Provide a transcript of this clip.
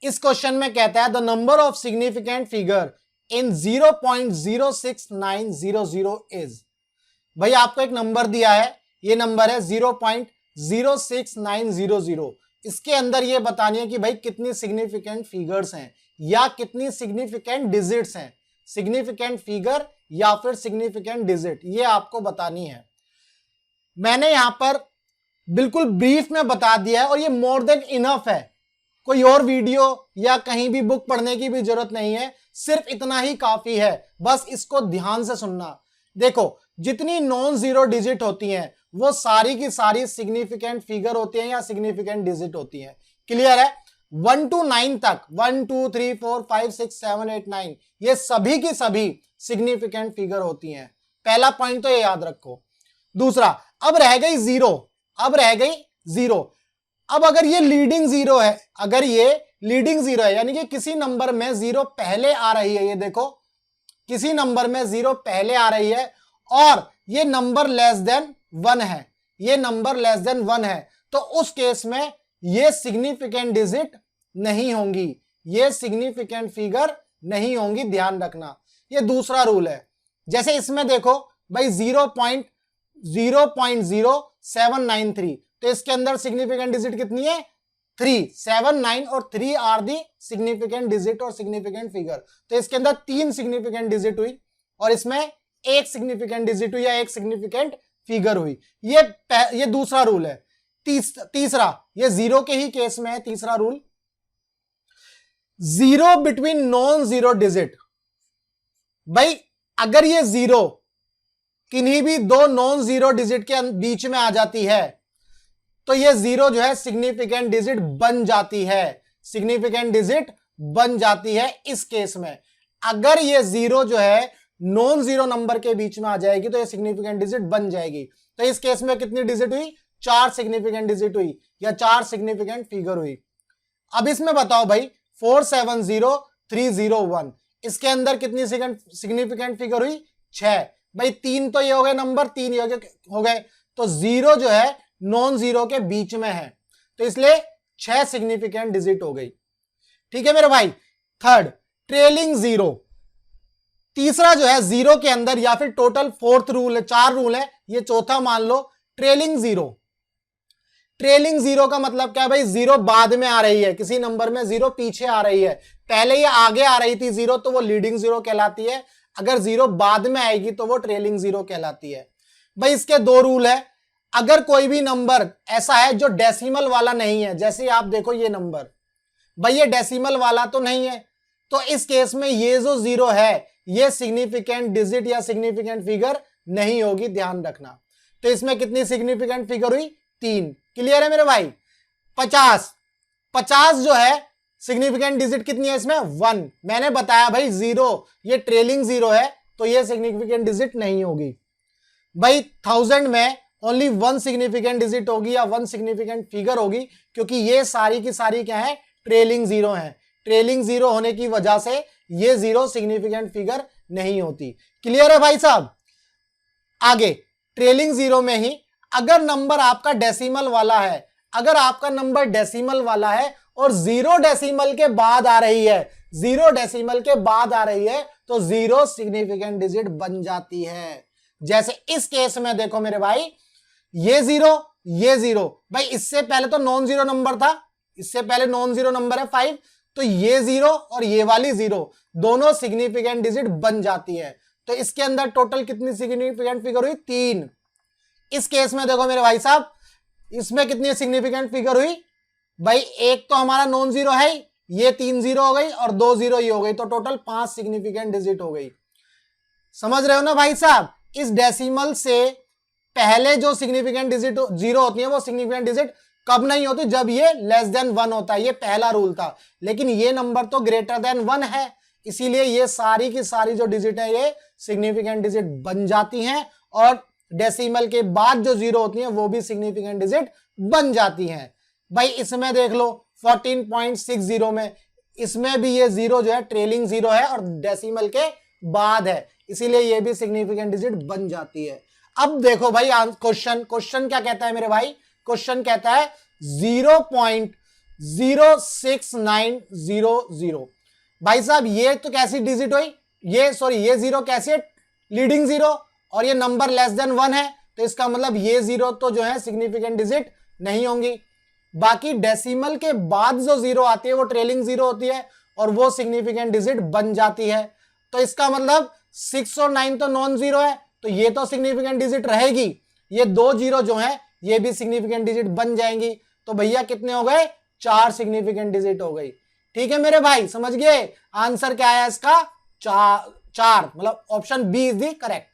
इस क्वेश्चन में कहता है the number of significant figure in 0.06900 is. भाई आपको एक नंबर दिया है, ये नंबर है 0.06900। इसके अंदर ये बतानी है कि भाई कितनी सिग्निफिकेंट फिगर्स हैं या कितनी सिग्निफिकेंट डिजिट्स हैं। सिग्निफिकेंट फिगर या फिर सिग्निफिकेंट डिजिट, ये आपको बतानी है। मैंने यहां पर बिल्कुल ब्रीफ में बता दिया है और ये मोर देन इनफ है। कोई और वीडियो या कहीं भी बुक पढ़ने की भी जरूरत नहीं है, सिर्फ इतना ही काफी है, बस इसको ध्यान से सुनना। देखो जितनी नॉन जीरो डिजिट होती हैं वो सारी की सारी सिग्निफिकेंट फिगर होती हैं या सिग्निफिकेंट डिजिट होती हैं। क्लियर है? 1 to 9 तक, 1 2 3 4 5 6 7 8 9 ये सभी की सभी सिग्निफिकेंट फिगर होती हैं। पहला पॉइंट तो ये याद रखो। दूसरा, अब रह गई जीरो, अब रह गई जीरो। अब अगर ये लीडिंग जीरो है, अगर ये लीडिंग जीरो है यानी कि किसी नंबर में जीरो पहले आ रही है, ये देखो किसी नंबर में जीरो पहले आ रही है और ये नंबर लेस देन 1 है, ये नंबर लेस देन 1 है, तो उस केस में ये सिग्निफिकेंट डिजिट नहीं होंगी, ये सिग्निफिकेंट फिगर नहीं होंगी, ध्यान रखना। ये दूसरा रूल है। जैसे इसमें देखो भाई 0.0793, तो इसके अंदर सिग्निफिकेंट डिजिट कितनी है? 3, 7, 9 और 3 आर दी सिग्निफिकेंट डिजिट और सिग्निफिकेंट फिगर। तो इसके अंदर 3 सिग्निफिकेंट डिजिट हुई और इसमें एक सिग्निफिकेंट डिजिट हुई या एक सिग्निफिकेंट फिगर हुई। ये दूसरा रूल है। तीसरा, ये जीरो के ही केस में है तीसरा rule, zero between non zero digit. भाई अगर ये जीरो किन्हीं भी दो नॉन जीरो डिजिट के बीच में आ जाती है तो ये जीरो जो है सिग्निफिकेंट डिजिट बन जाती है, सिग्निफिकेंट डिजिट बन जाती है। इस केस में अगर ये जीरो जो है नॉन जीरो नंबर के बीच में आ जाएगी तो ये सिग्निफिकेंट डिजिट बन जाएगी। तो इस केस में कितनी डिजिट हुई? 4 सिग्निफिकेंट डिजिट हुई या 4 सिग्निफिकेंट फिगर हुई। अब इसमें बताओ भाई 470301, इसके अंदर कितनी सिग्निफिकेंट फिगर हुई? 6। भाई 3 तो ये हो गए नंबर, 3 हो गए, तो जीरो जो है नॉन जीरो के बीच में है, तो इसलिए 6 सिग्निफिकेंट डिजिट हो गई। ठीक है मेरे भाई। Third, trailing zero. तीसरा जो है जीरो के अंदर या फिर टोटल 4th रूल है, 4 रूल है, ये चौथा मान लो, ट्रेलिंग जीरो। ट्रेलिंग जीरो का मतलब क्या है भाई? जीरो बाद में आ रही है, किसी नंबर में जीरो पीछे आ रही है, पहले ये आगे आ रही थी जीरो तो वो लीडिंग जीरो कहलाती है, अगर जीरो बाद में आएगी तो वो ट्रेलिंग जीरो कहलाती है। भाई इसके 2 रूल है। अगर कोई भी नंबर ऐसा है जो डेसिमल वाला नहीं है, जैसे आप देखो ये नंबर, भाई ये डेसिमल वाला तो नहीं है, तो इस केस में ये जो जीरो है ये सिग्निफिकेंट डिजिट या सिग्निफिकेंट फिगर नहीं होगी, ध्यान रखना। तो इसमें कितनी सिग्निफिकेंट फिगर हुई? 3। क्लियर है मेरे भाई। 50 जो है सिग्निफिकेंट डिजिट कितनी है इसमें? 1। मैंने बताया भाई जीरो ये ट्रेलिंग जीरो है तो ये सिग्निफिकेंट डिजिट नहीं होगी। भाई 1000 में ओनली 1 सिग्निफिकेंट डिजिट होगी या 1 सिग्निफिकेंट फिगर होगी, क्योंकि ये सारी की सारी क्या है? ट्रेलिंग जीरो है। ट्रेलिंग जीरो होने की वजह से ये जीरो सिग्निफिकेंट फिगर नहीं होती। क्लियर है भाई साहब? आगे ट्रेलिंग जीरो में ही अगर नंबर आपका डेसिमल वाला है, अगर आपका नंबर डेसिमल वाला है और 0 डेसिमल के बाद आ रही है, 0 डेसिमल के बाद आ रही है, तो 0 सिग्निफिकेंट डिजिट बन जाती है। जैसे इस केस में देखो मेरे भाई, ये जीरो, भाई इससे पहले तो नॉन जीरो नंबर था, इससे पहले नॉन जीरो नंबर है 5, तो ये जीरो और ये वाली जीरो दोनों सिग्निफिकेंट डिजिट बन जाती है। तो इसके अंदर टोटल कितनी सिग्निफिकेंट फिगर हुई? 3। इस केस में देखो मेरे भाई साहब, इसमें कितनी सिग्निफिकेंट फिगर हुई? भाई एक तो हमारा नॉन जीरो है, ये 3 जीरो हो गई और 2 जीरो ही हो गई, तो टोटल 5 सिग्निफिकेंट डिजिट हो गई। समझ रहे हो ना भाई साहब? इस डेसिमल से पहले जो सिग्निफिकेंट डिजिट जीरो होती है वो सिग्निफिकेंट डिजिट कब नहीं होती? जब ये लेस देन 1 होता है, ये पहला रूल था। लेकिन ये नंबर तो ग्रेटर देन 1 है, इसीलिए ये सारी की सारी जो डिजिट है ये सिग्निफिकेंट डिजिट बन जाती हैं और डेसिमल के बाद जो जीरो होती हैं वो भी सिग्निफिकेंट डिजिट बन जाती हैं। भाई इसमें देख लो 14.60 में, इसमें भी ये जीरो जो है ट्रेलिंग जीरो है और डेसिमल के बाद है, इसीलिए ये भी सिग्निफिकेंट डिजिट बन जाती है। अब देखो भाई क्वेश्चन क्या कहता है मेरे भाई? क्वेश्चन कहता है 06900। भाई साहब ये तो कैसी डिजिट हुई, ये जीरो कैसी है, लीडिंग जीरो, और ये नंबर लेस देन 1 है, तो इसका मतलब ये जीरो तो जो है सिग्निफिकेंट डिजिट नहीं होंगी। बाकी डेसिमल के बाद जो जीरो आती है वो ट्रेलिंग जीरो होती है और वो सिग्निफिकेंट डिजिट बन जाती है। तो इसका मतलब 6 और 9 तो नॉन जीरो है, तो ये तो सिग्निफिकेंट डिजिट रहेगी, ये 2 जीरो जो है ये भी सिग्निफिकेंट डिजिट बन जाएंगी। तो भैया कितने हो गए, 4 सिग्निफिकेंट डिजिट हो गई। ठीक है मेरे भाई, समझ गए आंसर क्या है इसका, 4, मतलब option B is the correct.